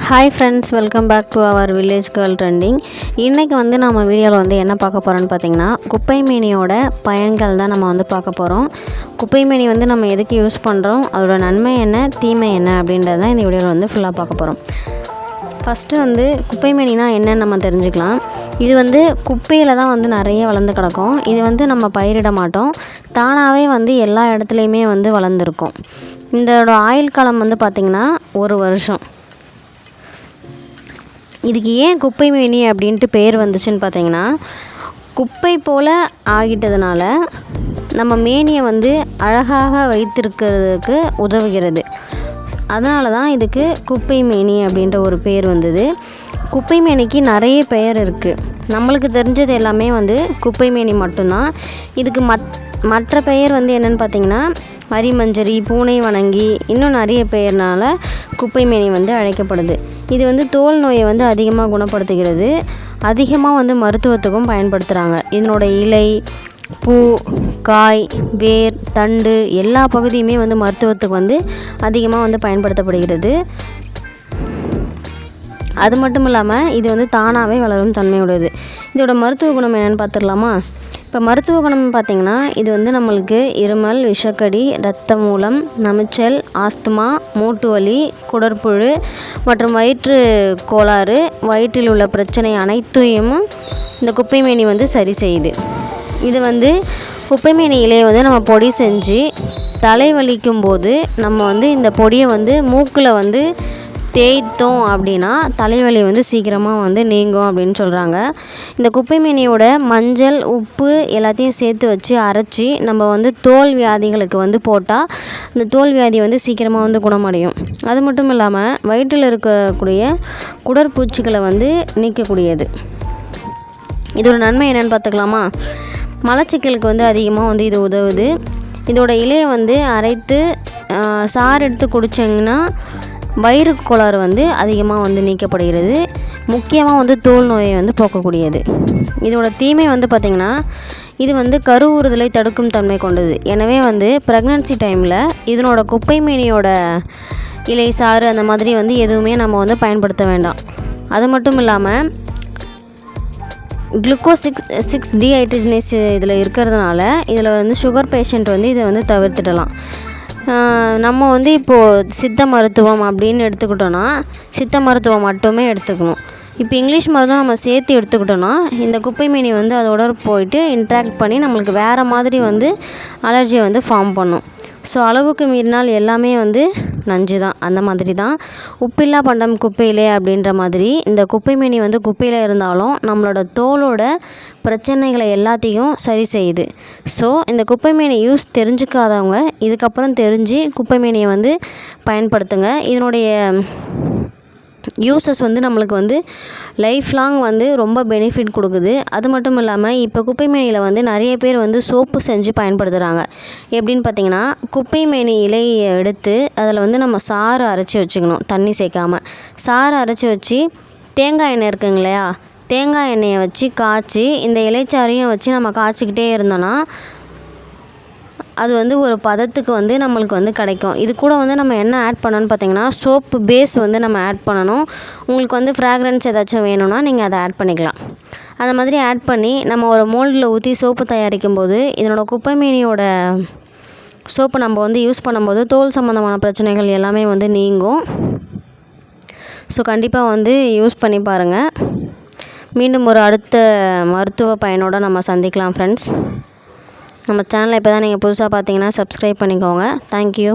Hi friends, welcome back to our village girl trending. இன்றைக்கி நம்ம வீடியோவில் என்ன பார்க்க போகிறோன்னு பார்த்தீங்கன்னா, குப்பைமேனியோட பயன்கள் தான் நம்ம பார்க்க போகிறோம். குப்பைமேனி நம்ம எதுக்கு யூஸ் பண்ணுறோம், அதோட நன்மை என்ன, தீமை என்ன அப்படின்றத தான் இந்த வீடியோவில் ஃபுல்லாக பார்க்க போகிறோம். ஃபஸ்ட்டு குப்பைமேனினா என்னன்னு நம்ம தெரிஞ்சுக்கலாம். இது குப்பையில் தான் நிறைய வளர்ந்து கிடக்கும். இது நம்ம பயிரிட மாட்டோம், தானாகவே எல்லா இடத்துலையுமே வளர்ந்துருக்கும். இதோட ஆயுள் காலம் பார்த்திங்கன்னா 1 வருஷம். இதுக்கு ஏன் குப்பைமேனி அப்படின்ட்டு பேர் வந்துச்சுன்னு பார்த்தீங்கன்னா, குப்பை போல் ஆகிட்டதுனால நம்ம மேனியை அழகாக வைத்திருக்கிறதுக்கு உதவுகிறது. அதனால தான் இதுக்கு குப்பைமேனி அப்படின்ற ஒரு பேர் வந்தது. குப்பைமேனிக்கு நிறைய பெயர் இருக்குது. நம்மளுக்கு தெரிஞ்சது எல்லாமே குப்பைமேனி மட்டும்தான். இதுக்கு மற்ற பெயர் என்னென்னு பார்த்தீங்கன்னா, அரிமஞ்சரி, பூனை வணங்கி, இன்னும் நிறைய பெயர்னால குப்பைமேனி அழைக்கப்படுது. இது தோல் நோயை அதிகமாக குணப்படுத்துகிறது. அதிகமாக மருத்துவத்துக்கும் பயன்படுத்துகிறாங்க. இதனோட இலை, பூ, காய், வேர், தண்டு எல்லா பகுதியுமே மருத்துவத்துக்கு அதிகமாக பயன்படுத்தப்படுகிறது. அது மட்டும் இல்லாமல் இது தானாகவே வளரும் தன்மையுடையது. இதோட மருத்துவ குணம் என்னென்னு பார்த்துடலாமா? இப்போ மருத்துவ குணம் பார்த்திங்கன்னா, இது நம்மளுக்கு இருமல், விஷக்கடி, இரத்த மூலம், நமைச்சல், ஆஸ்துமா, மூட்டு வலி, குடற்புழு மற்றும் வயிற்று கோளாறு, வயிற்றில் உள்ள பிரச்சனை அனைத்தையும் இந்த குப்பைமேனி சரி செய்யுது. இது குப்பைமேனி இலையை நம்ம பொடி செஞ்சு தலைவலிக்கும் போது நம்ம இந்த பொடியை மூக்கில் தேய்த்தோம் அப்படின்னா தலைவலி சீக்கிரமாக நீங்கும் அப்படின்னு சொல்கிறாங்க. இந்த குப்பைமேனியோட மஞ்சள், உப்பு எல்லாத்தையும் சேர்த்து வச்சு அரைச்சி நம்ம தோல் வியாதிகளுக்கு போட்டால் இந்த தோல் வியாதி சீக்கிரமாக குணமடையும். அது மட்டும் இல்லாமல் வயிற்றில் இருக்கக்கூடிய குடற்பூச்சிகளை நீக்கக்கூடியது. இதோட நன்மை என்னென்னு பார்த்துக்கலாமா? மலச்சிக்கலுக்கு அதிகமாக இது உதவுது. இதோட இலையை அரைத்து சாறு எடுத்து குடிச்சிங்கன்னா வயிறு கோளாறு அதிகமாக நீக்கப்படுகிறது. முக்கியமாக தோல் நோயை போக்கக்கூடியது. இதோட தீமை பார்த்திங்கன்னா, இது கருவுறுதலை தடுக்கும் தன்மை கொண்டது. எனவே ப்ரெக்னன்சி டைமில் இதனோட குப்பைமேனியோட இலை சாறு அந்த மாதிரி எதுவுமே நம்ம பயன்படுத்த வேண்டாம். அது மட்டும் இல்லாமல் குளுக்கோஸ் 6 டீஹைட்ரஜனேஸ் இதில் இருக்கிறதுனால இதில் சுகர் பேஷண்ட் இதை தவிர்த்துடலாம். நம்ம இப்போது சித்த மருத்துவம் அப்படின்னு எடுத்துக்கிட்டோன்னா சித்த மருத்துவம் மட்டுமே எடுத்துக்கணும். இப்போ இங்கிலீஷ் மருத்துவம் நம்ம சேர்த்து எடுத்துக்கிட்டோன்னா இந்த குப்பைமேனி அதோட போயிட்டு இன்ட்ராக்ட் பண்ணி நம்மளுக்கு வேறு மாதிரி அலர்ஜியை ஃபார்ம் பண்ணும். ஸோ அளவுக்கு மீறினால் எல்லாமே நஞ்சு தான். அந்த மாதிரி தான் உப்பில்லா பண்டம் குப்பையிலே அப்படின்ற மாதிரி இந்த குப்பைமேனி குப்பையில் இருந்தாலும் நம்மளோட தோலோட பிரச்சனைகளை எல்லாத்தையும் சரி செய்யுது. ஸோ இந்த குப்பைமேனி யூஸ் தெரிஞ்சுக்காதவங்க இதுக்கப்புறம் தெரிஞ்சு குப்பைமேனியை பயன்படுத்துங்க. இதனுடைய யூசஸ் நம்மளுக்கு லைஃப் லாங் ரொம்ப பெனிஃபிட் கொடுக்குது. அது மட்டும் இல்லாமல் இப்போ குப்பைமேனியில் நிறைய பேர் சோப்பு செஞ்சு பயன்படுத்துகிறாங்க. எப்படின்னு பார்த்தீங்கன்னா, குப்பைமேனி இலையை எடுத்து அதில் நம்ம சாறு அரைச்சி வச்சுக்கணும். தண்ணி சேர்க்காமல் சாறு அரைச்சி வச்சு தேங்காய் எண்ணெய் இருக்குங்க இல்லையா, தேங்காய் எண்ணெயை வச்சு காய்ச்சி இந்த இலைச்சாரையும் வச்சு நம்ம காய்ச்சிக்கிட்டே இருந்தோன்னா அது ஒரு பதத்துக்கு நம்மளுக்கு கிடைக்கும். இது கூட நம்ம என்ன ஆட் பண்ணணும்னு பார்த்தீங்கன்னா, சோப்பு பேஸ் நம்ம ஆட் பண்ணணும். உங்களுக்கு ஃப்ராக்ரன்ஸ் ஏதாச்சும் வேணும்னா நீங்கள் அதை ஆட் பண்ணிக்கலாம். அந்த மாதிரி ஆட் பண்ணி நம்ம ஒரு மோல்டில் ஊற்றி சோப்பு தயாரிக்கும் போது இதனோட குப்பைமேனியோட சோப்பு நம்ம யூஸ் பண்ணும்போது தோல் சம்மந்தமான பிரச்சனைகள் எல்லாமே நீங்கும். ஸோ கண்டிப்பாக யூஸ் பண்ணி பாருங்கள். மீண்டும் ஒரு அடுத்த மருத்துவ பயனோடு நம்ம சந்திக்கலாம் ஃப்ரெண்ட்ஸ். நம்ம சேனலை இப்போ தான் நீங்கள் புதுசாக பார்த்தீங்கன்னா சப்ஸ்கிரைப் பண்ணிக்கோங்க. தேங்க்யூ.